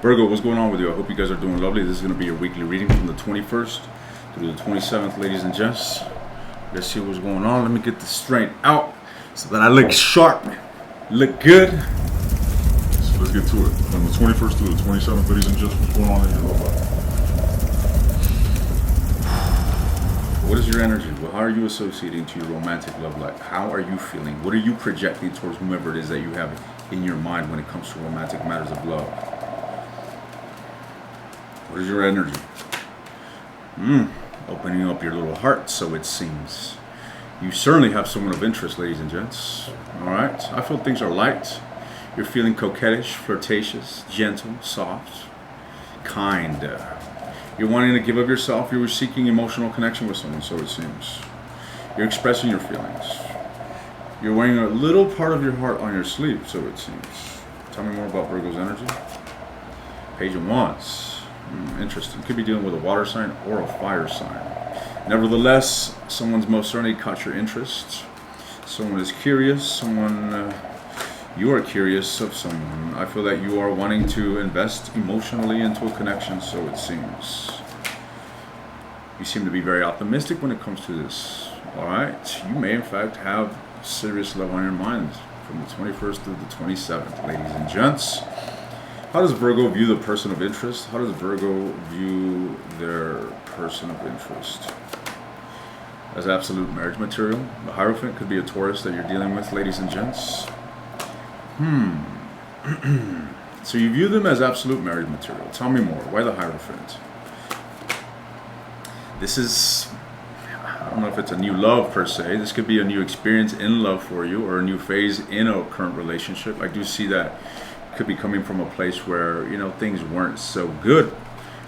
Virgo, what's going on with you? I hope you guys are doing lovely. This is going to be your weekly reading from the 21st through the 27th, ladies and gents. Let's see what's going on. Let me get this straight out so that I look sharp, look good. So let's get to it. From the 21st through the 27th, ladies and gents, what's going on in your life? What is your energy? Well, how are you associating to your romantic love life? How are you feeling? What are you projecting towards whomever it is that you have in your mind when it comes to romantic matters of love? What is your energy? Opening up your little heart, so it seems. You certainly have someone of interest, ladies and gents. Alright? I feel things are light. You're feeling coquettish, flirtatious, gentle, soft, kind. You're wanting to give of yourself. You're seeking emotional connection with someone, so it seems. You're expressing your feelings. You're wearing a little part of your heart on your sleeve, so it seems. Tell me more about Virgo's energy. Page of Wands. Interesting. Could be dealing with a water sign or a fire sign. Nevertheless, someone's most certainly caught your interest. Someone is curious. You are curious of someone. I feel that you are wanting to invest emotionally into a connection, so it seems. You seem to be very optimistic when it comes to this. Alright? You may in fact have serious love on your mind from the 21st to the 27th, ladies and gents. How does Virgo view the person of interest? How does Virgo view their person of interest? As absolute marriage material. The Hierophant could be a Taurus that you're dealing with, ladies and gents. So you view them as absolute marriage material. Tell me more. Why the Hierophant? This is, I don't know if it's a new love per se. This could be a new experience in love for you or a new phase in a current relationship. I do see that could be coming from a place where, things weren't so good.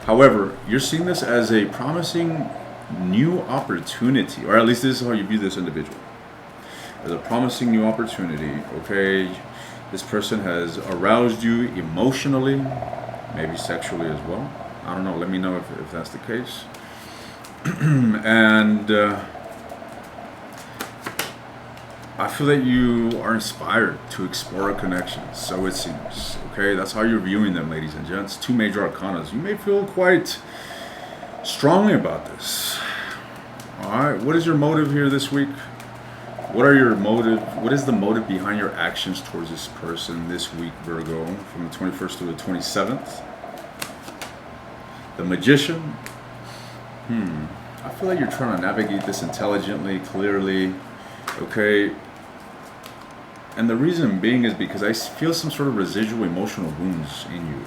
However, you're seeing this as a promising new opportunity, or at least this is how you view this individual. As a promising new opportunity, okay? This person has aroused you emotionally, maybe sexually as well. I don't know, let me know if that's the case. And I feel that you are inspired to explore a connection, so it seems. Okay, that's how you're viewing them, ladies and gents. Two major arcanas. You may feel quite strongly about this. Alright, what is your motive here this week? What is the motive behind your actions towards this person this week, Virgo, from the 21st to the 27th? The Magician. I feel like you're trying to navigate this intelligently, clearly. Okay. And the reason being is because I feel some sort of residual emotional wounds in you.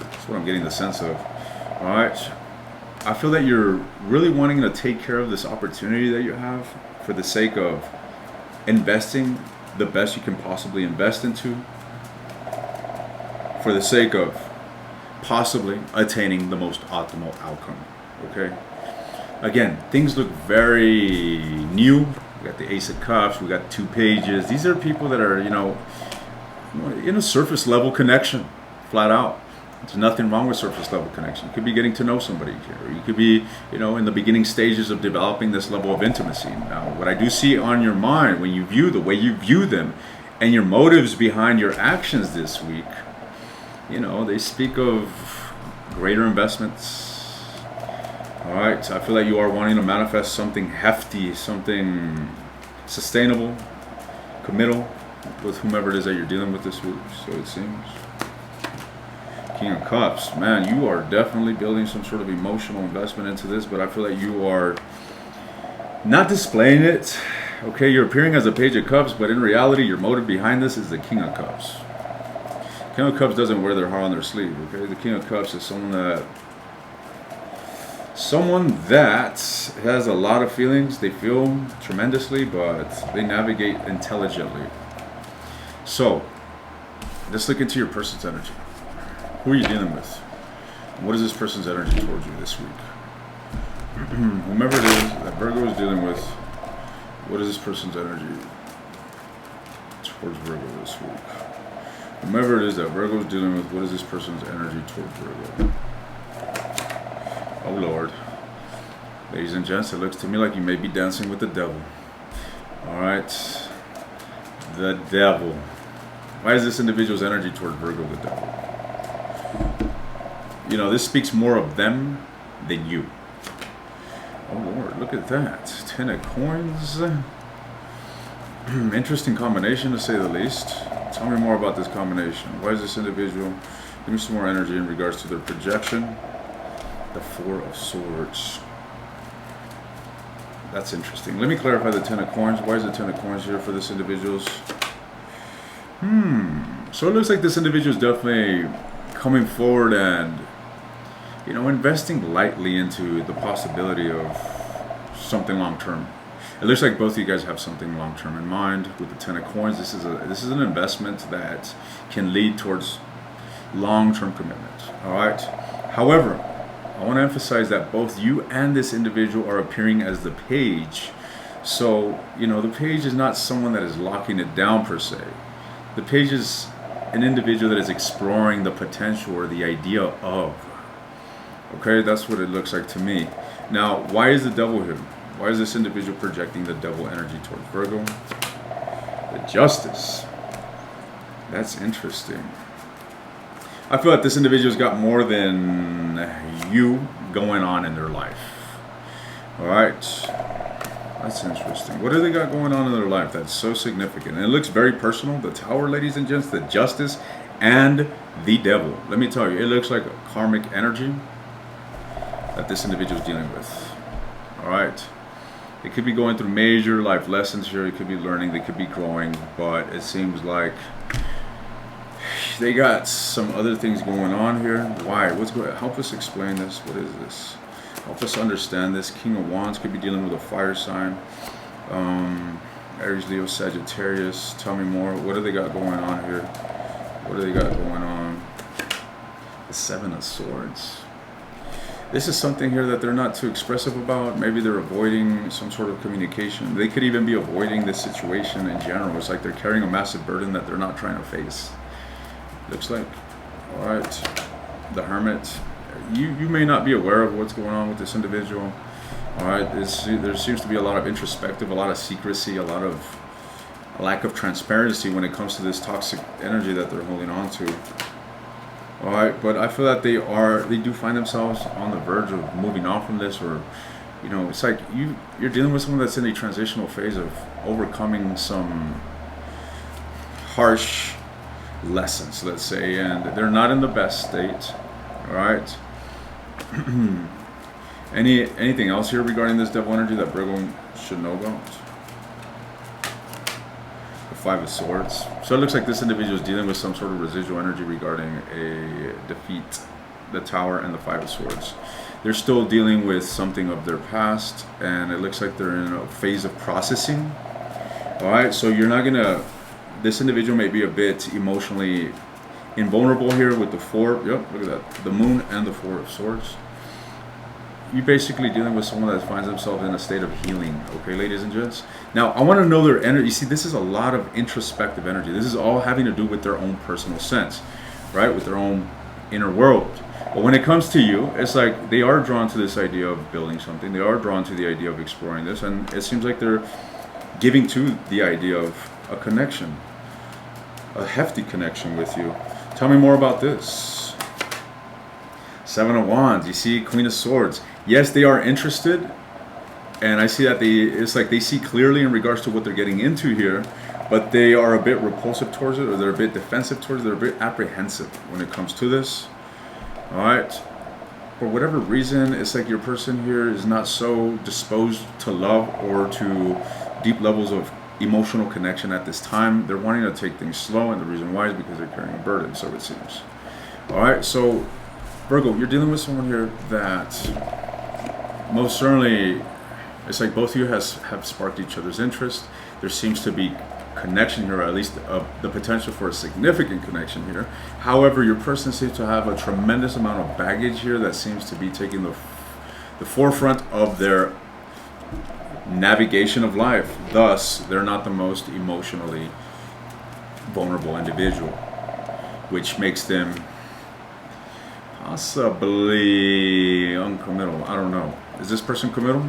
That's what I'm getting the sense of. Alright. I feel that you're really wanting to take care of this opportunity that you have for the sake of investing the best you can possibly invest into, for the sake of possibly attaining the most optimal outcome. Okay? Again, things look very new. We got the Ace of Cups, we got 2 pages. These are people that are, in a surface level connection, flat out. There's nothing wrong with surface level connection. You could be getting to know somebody here. Or you could be, in the beginning stages of developing this level of intimacy. Now, what I do see on your mind when you view the way you view them and your motives behind your actions this week, they speak of greater investments. All right, so I feel like you are wanting to manifest something hefty, something sustainable, committal with whomever it is that you're dealing with this week, so it seems. King of Cups, man, you are definitely building some sort of emotional investment into this, but I feel like you are not displaying it. Okay, you're appearing as a Page of Cups, but in reality, your motive behind this is the King of Cups. King of Cups doesn't wear their heart on their sleeve, okay? The King of Cups is someone that has a lot of feelings. They feel tremendously, but they navigate intelligently. So, let's look into your person's energy. Who are you dealing with? What is this person's energy towards you this week? Whomever it is that Virgo is dealing with, what is this person's energy towards Virgo this week? Whomever it is that Virgo is dealing with, what is this person's energy towards Virgo? Oh Lord. Ladies and gents, it looks to me like you may be dancing with the devil. Alright. The devil. Why is this individual's energy toward Virgo the devil? you know, this speaks more of them than you. Oh Lord, look at that. 10 of coins. Interesting combination to say the least. Tell me more about this combination. Why is this individual? Give me some more energy in regards to their projection. The 4 of Swords. That's interesting. Let me clarify the 10 of coins. Why is the 10 of coins here for this individual's? So it looks like this individual is definitely coming forward and, you know, investing lightly into the possibility of something long term. It looks like both of you guys have something long term in mind with the 10 of coins. This is an investment that can lead towards long term commitment. All right. However, I want to emphasize that both you and this individual are appearing as the page. So, you know, the page is not someone that is locking it down per se. The page is an individual that is exploring the potential or the idea of. Okay, that's what it looks like to me. Now, why is the devil here? Why is this individual projecting the devil energy towards Virgo? The Justice. That's interesting. I feel like this individual's got more than you going on in their life. All right. That's interesting. What do they got going on in their life that's so significant? And it looks very personal. The Tower, ladies and gents, the Justice, and the Devil. Let me tell you, it looks like a karmic energy that this individual is dealing with. All right. It could be going through major life lessons here. It could be learning. They could be growing. But it seems like they got some other things going on here. Why? What's going on? Help us explain this. What is this? Help us understand this. King of Wands could be dealing with a fire sign. Aries, Leo, Sagittarius. Tell me more. What do they got going on here? What do they got going on? The 7 of Swords. This is something here that they're not too expressive about. Maybe they're avoiding some sort of communication. They could even be avoiding this situation in general. It's like they're carrying a massive burden that they're not trying to face. Looks like. All right. The Hermit. You may not be aware of what's going on with this individual. All right. There seems to be a lot of introspective, a lot of secrecy, a lot of lack of transparency when it comes to this toxic energy that they're holding on to. All right, but I feel that they do find themselves on the verge of moving on from this, or, you know, it's like you're dealing with someone that's in a transitional phase of overcoming some harsh lessons, let's say, and they're not in the best state. All right. Anything else here regarding this devil energy that Virgo should know about? The 5 of Swords. So it looks like this individual is dealing with some sort of residual energy regarding a defeat, the Tower, and the 5 of Swords. They're still dealing with something of their past, and it looks like they're in a phase of processing. All right, so you're not gonna. This individual may be a bit emotionally invulnerable here with the 4. Yep, look at that. The Moon and the 4 of Swords. You're basically dealing with someone that finds themselves in a state of healing, okay, ladies and gents? Now, I want to know their energy. You see, this is a lot of introspective energy. This is all having to do with their own personal sense, right? With their own inner world. But when it comes to you, it's like they are drawn to this idea of building something. They are drawn to the idea of exploring this. And it seems like they're giving to the idea of a connection, a hefty connection with you. Tell me more about this. 7 of Wands. You see, Queen of Swords. Yes, they are interested, and I see that it's like they see clearly in regards to what they're getting into here, but they are a bit repulsive towards it, or they're a bit defensive towards it. They're a bit apprehensive when it comes to this. All right. For whatever reason, it's like your person here is not so disposed to love or to deep levels of emotional connection at this time. They're wanting to take things slow, and the reason why is because they're carrying a burden, so it seems. All right, so Virgo, you're dealing with someone here that most certainly, it's like both of you have sparked each other's interest. There seems to be connection here, or at least the potential for a significant connection here. However, your person seems to have a tremendous amount of baggage here that seems to be taking the forefront of their navigation of life. Thus, they're not the most emotionally vulnerable individual, which makes them possibly uncommittal. I don't know. Is this person committal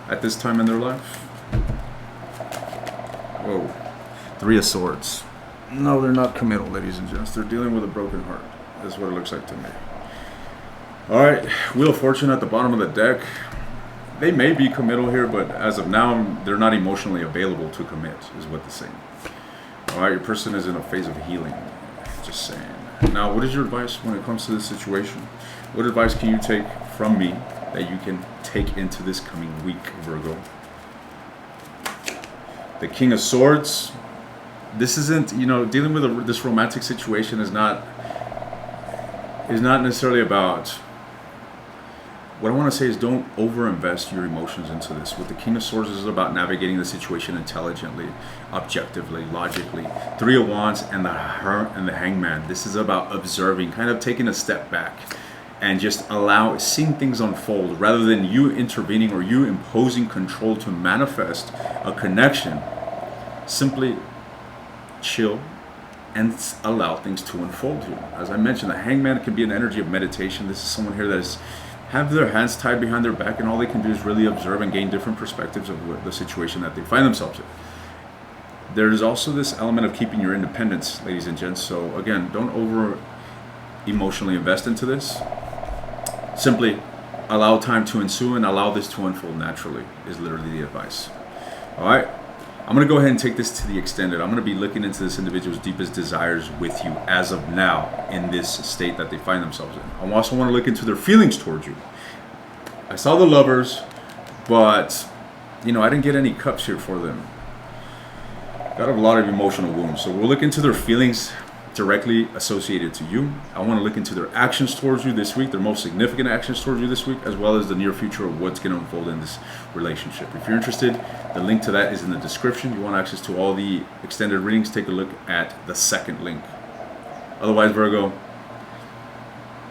at this time in their life? Whoa. 3 of Swords. No, they're not committal, ladies and gents. They're dealing with a broken heart. That's what it looks like to me. All right, Wheel of Fortune at the bottom of the deck. They may be committal here, but as of now, they're not emotionally available to commit, is what they're saying. All right, your person is in a phase of healing. Just saying. Now, what is your advice when it comes to this situation? What advice can you take from me that you can take into this coming week, Virgo? The King of Swords. This isn't, dealing with this romantic situation is not necessarily about. What I want to say is don't overinvest your emotions into this. With the King of Swords, this is about navigating the situation intelligently, objectively, logically. Three of Wands and the Hangman. This is about observing, kind of taking a step back and just seeing things unfold rather than you intervening or you imposing control to manifest a connection. Simply chill and allow things to unfold here. As I mentioned, the Hangman can be an energy of meditation. This is someone here that is have their hands tied behind their back, and all they can do is really observe and gain different perspectives of the situation that they find themselves in. There's also this element of keeping your independence, ladies and gents. So again, don't over emotionally invest into this. Simply allow time to ensue and allow this to unfold naturally is literally the advice. All right, I'm going to go ahead and take this to the extended. I'm going to be looking into this individual's deepest desires with you as of now in this state that they find themselves in. I also want to look into their feelings towards you. I saw the Lovers, but I didn't get any cups here for them. Got a lot of emotional wounds. So we'll look into their feelings directly associated to you. I want to look into their actions towards you this week, their most significant actions towards you this week, as well as the near future of what's going to unfold in this relationship. If you're interested, the link to that is in the description. You want access to all the extended readings, take a look at the second link. Otherwise, Virgo,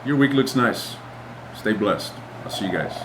your week looks nice. Stay blessed. I'll see you guys.